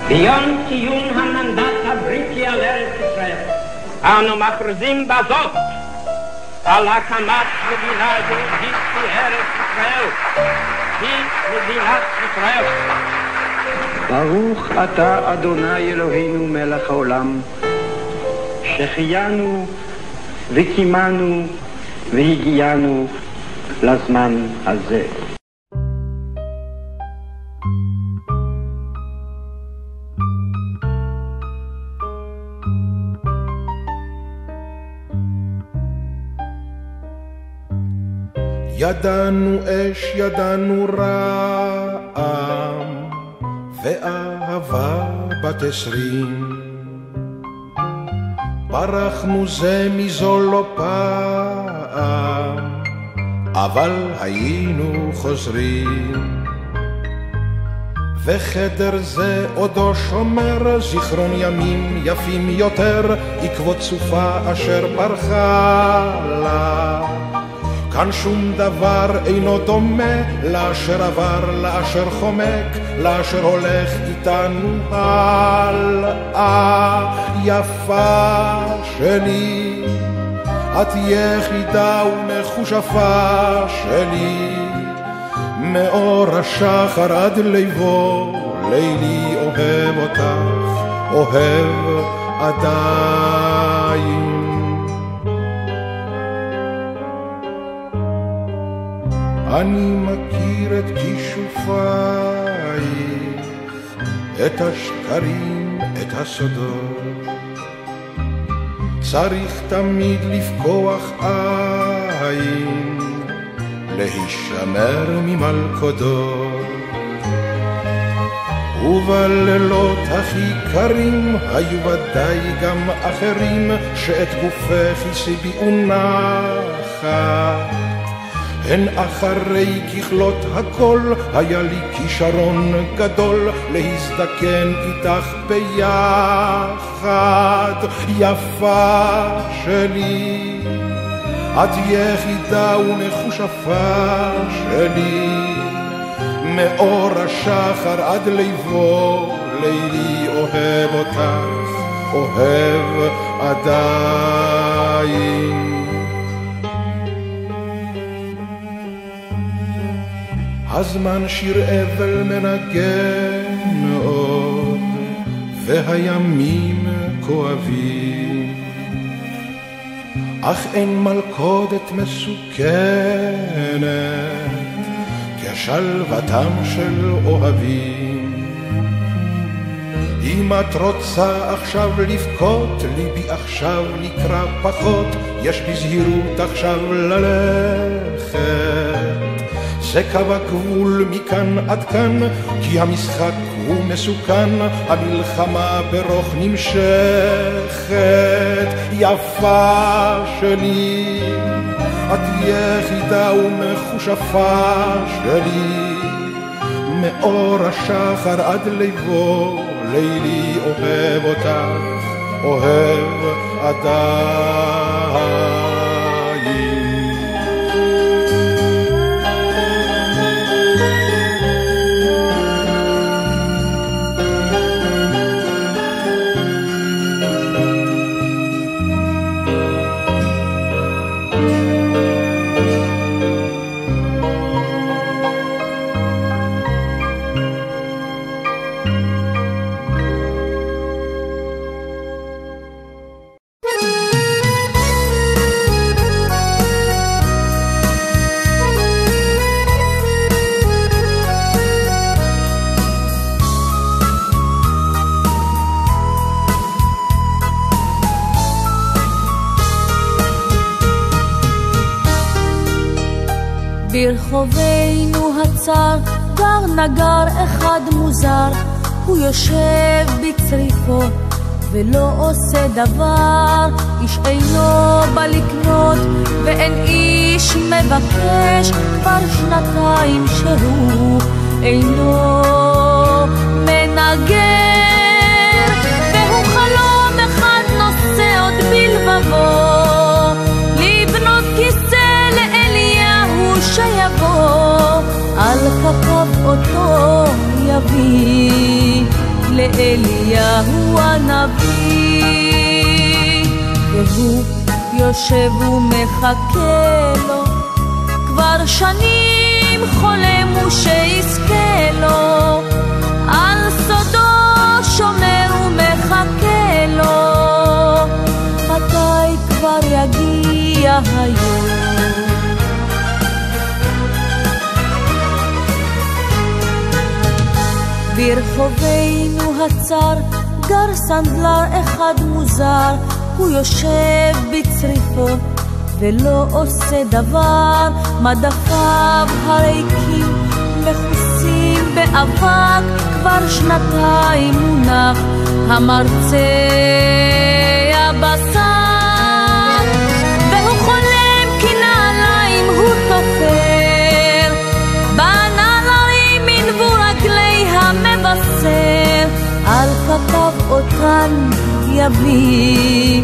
ביום ציון המנדט הבריטי על ארץ ישראל, אנו מכריזים בזאת על הקמת מדינה יהודית בארץ ישראל, היא מדינת ישראל. ברוך אתה אדוני אלוהינו מלך העולם, שהחיינו וקיימנו והגיענו לזמן הזה. ידענו אש, ידענו רעם, ואהבה בת 20. ברחנו זה מזו לא פעם, אבל היינו חוזרים. וחדר זה עודו שומר זיכרון ימים יפים יותר, עקבות סופה אשר ברחה לה. כאן שום דבר אינו דומה לאשר עבר, לאשר חומק, לאשר הולך איתנו הלאה. יפה שלי, את יחידה ומחושפה שלי, מאור השחר עד ליבו, לילי אוהב אותך, אוהב עדיין. אני מכיר את כישופייך, את השקרים, את הסודות. צריך תמיד לפקוח עין, להישמר ממלכודות. ובלילות הכי קרים היו ודאי גם אחרים, שאת גופך הסיביאו נחת. הן אחרי ככלות הכל היה לי כישרון גדול להזדקן איתך ביחד. יפה שלי, את יחידה ומחושפה שלי, מאור השחר עד ליבו, לילי אוהב אותך, אוהב עדיין. הזמן שיר אבל מנגן עוד, והימים כואבים, אך אין מלכודת מסוכנת כשלוותם של אוהבים. אם את רוצה עכשיו לבכות, ליבי עכשיו נקרא פחות, יש בזהירות עכשיו ללכת. זה קו הגבול מכאן עד כאן, כי המשחק הוא מסוכן, המלחמה ברוך נמשכת. יפה שלי, את יחידה ומחושפה שלי, מאור השחר עד ליבו, לילי אוהב אותך, אוהב עדיין. ברחובנו הצר גר נגר אחד מוזר, הוא יושב בצריפו ולא עושה דבר. איש אינו בא לקנות ואין איש מבקש, כבר שנתיים שהוא אינו מנגר. והוא חלום אחד נושא עוד בלבבו, לבנות כיסא לאליהו שיבוא, על כתב אותו יביא לאליהו הנביא, והוא יושב ומחכה לו, כבר שנים חולם שיזכה לו, על סודו שומר ומחכה לו, מתי כבר יגיע היום. ברחובנו הצר גר סנדלר אחד מוזר, הוא יושב בצריפו ולא עושה דבר, מדפיו הריקים מכוסים באבק, כבר שנתיים מונח המרצה הבשר, והוא חולם כי נעליים הוא תופר, בנעליים ינבו רגלי המבשר, על כתב אותן יביא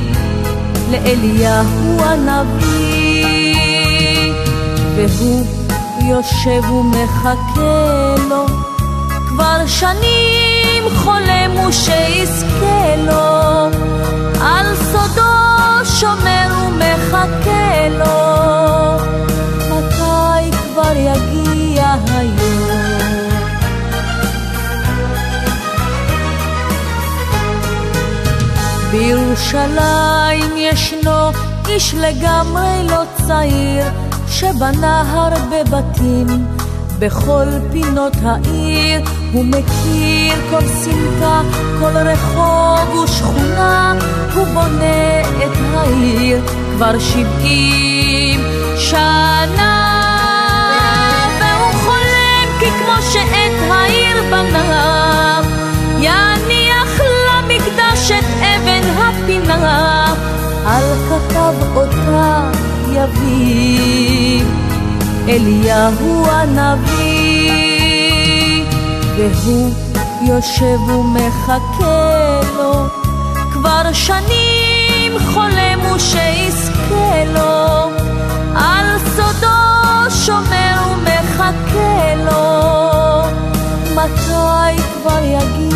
לאליהו הנביא, והוא יושב ומחכה לו, כבר שנים חולם שיזכה לו, על סודו שומר ומחכה לו, מתי כבר יגיע היום. בירושלים ישנו איש לגמרי לא צעיר, שבנה הרבה בתים בכל פינות העיר, הוא מכיר כל סמטה, כל רחוב ושכונה, הוא בונה את העיר כבר 70 שנה, והוא חולם כי כמו שאת העיר בנה, יניח למקדש את אבן הפינה, על כתב אותה יביא אליהו הנביא, והוא יושב ומחכה לו, כבר שנים חולם שיזכה לו, על סודו שומר ומחכה לו, מתי כבר יגיע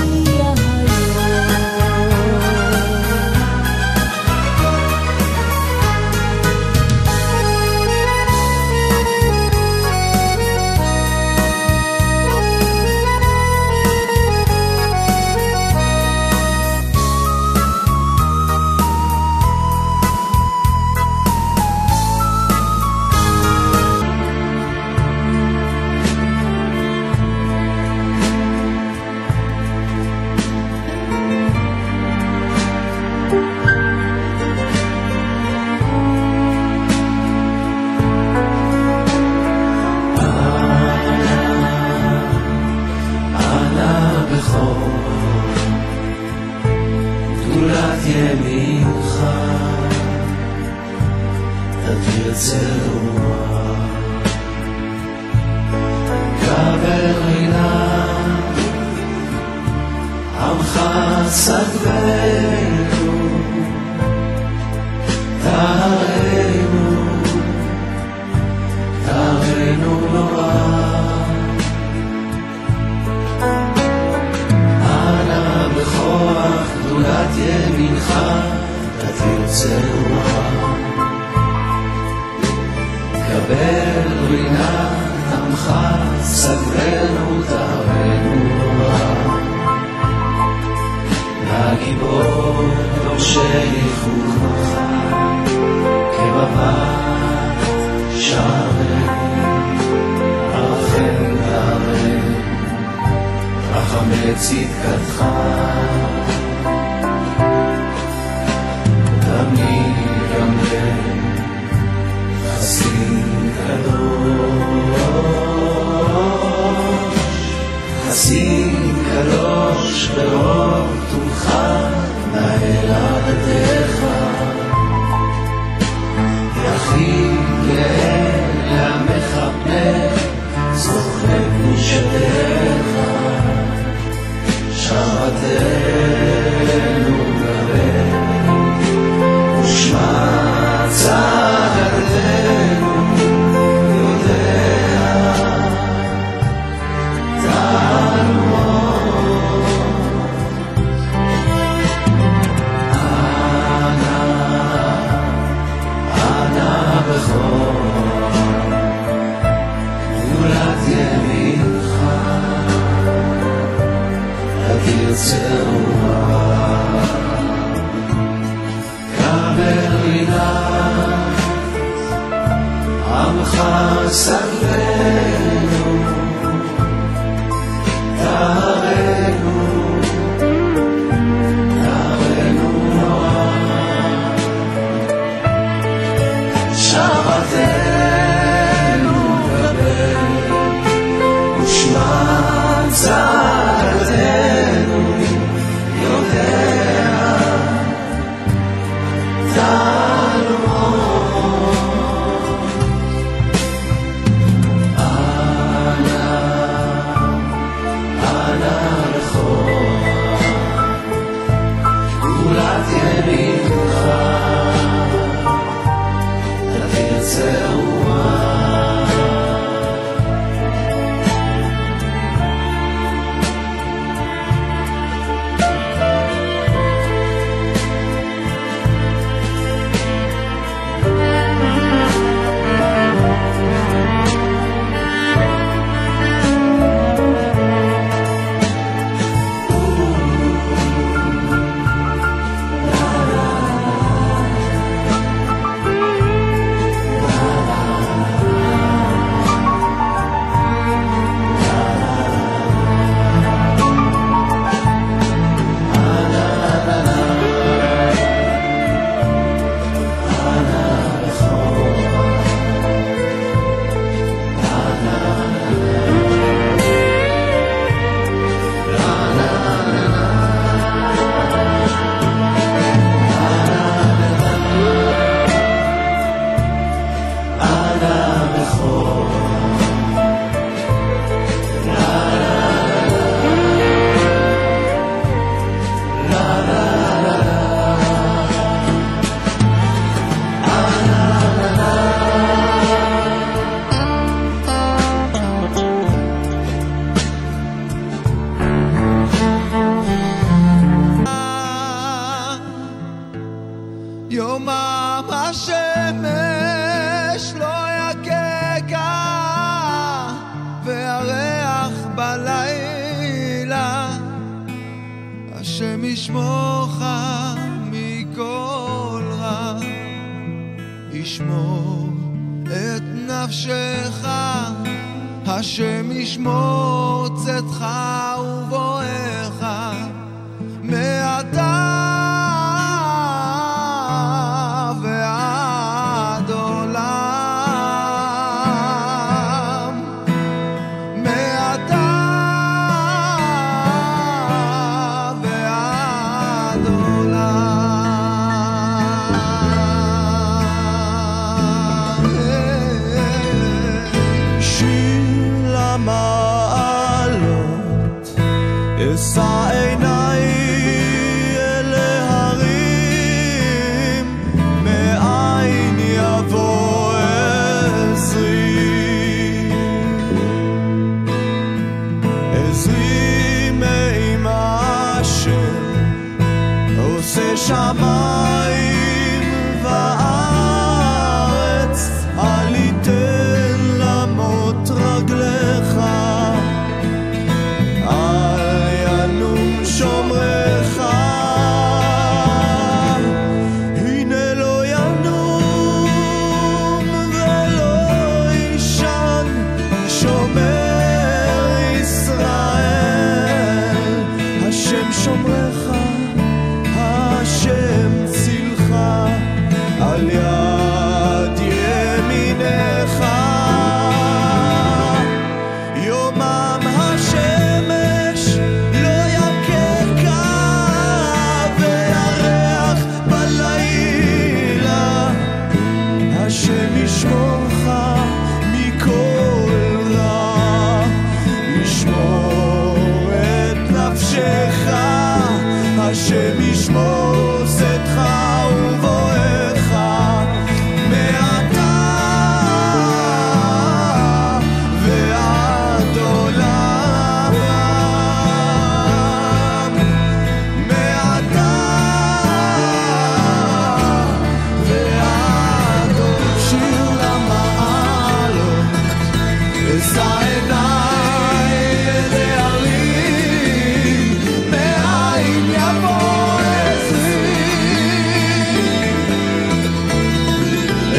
Shabbat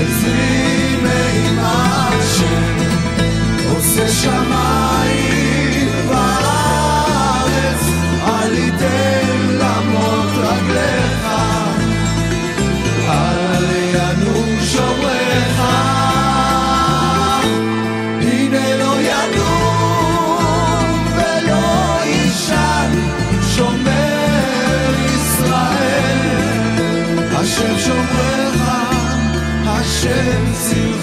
Ezri me'im Hashem ocean to